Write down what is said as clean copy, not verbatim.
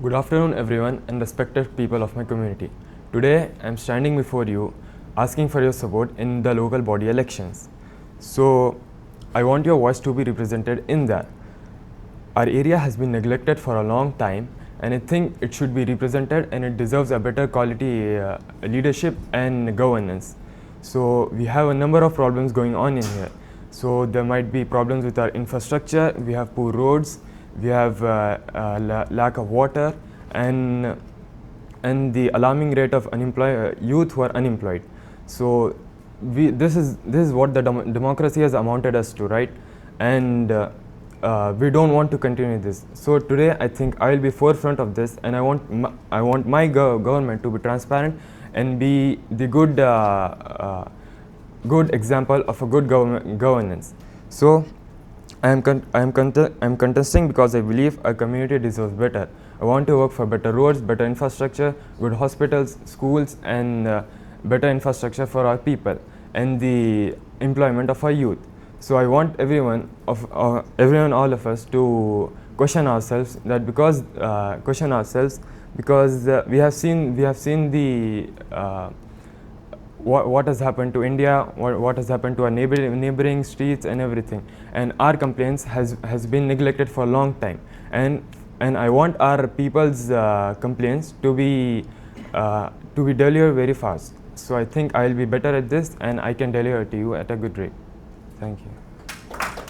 Good afternoon everyone and respected people of my community. Today I am standing before you asking for your support in the local body elections. So I want your voice to be represented in that. Our area has been neglected for a long time and I think it should be represented and it deserves a better quality leadership and governance. So we have a number of problems going on in here. So there might be problems with our infrastructure, we have poor roads, we have lack of water and the alarming rate of youth who are unemployed. So this is what the democracy has amounted us to, right? And we don't want to continue this. So today I think I will be forefront of this, and I want my government to be transparent and be the good example of a good governance. So I am contesting because I believe our community deserves better. I want to work for better roads, better infrastructure, good hospitals, schools, and better infrastructure for our people and the employment of our youth. So I want everyone, all of us, to question ourselves because we have seen the what has happened to India, what has happened to our neighboring streets and everything, and our complaints has been neglected for a long time, and I want our people's complaints to be delivered very fast. So I think I will be better at this and I can deliver to you at a good rate. Thank you.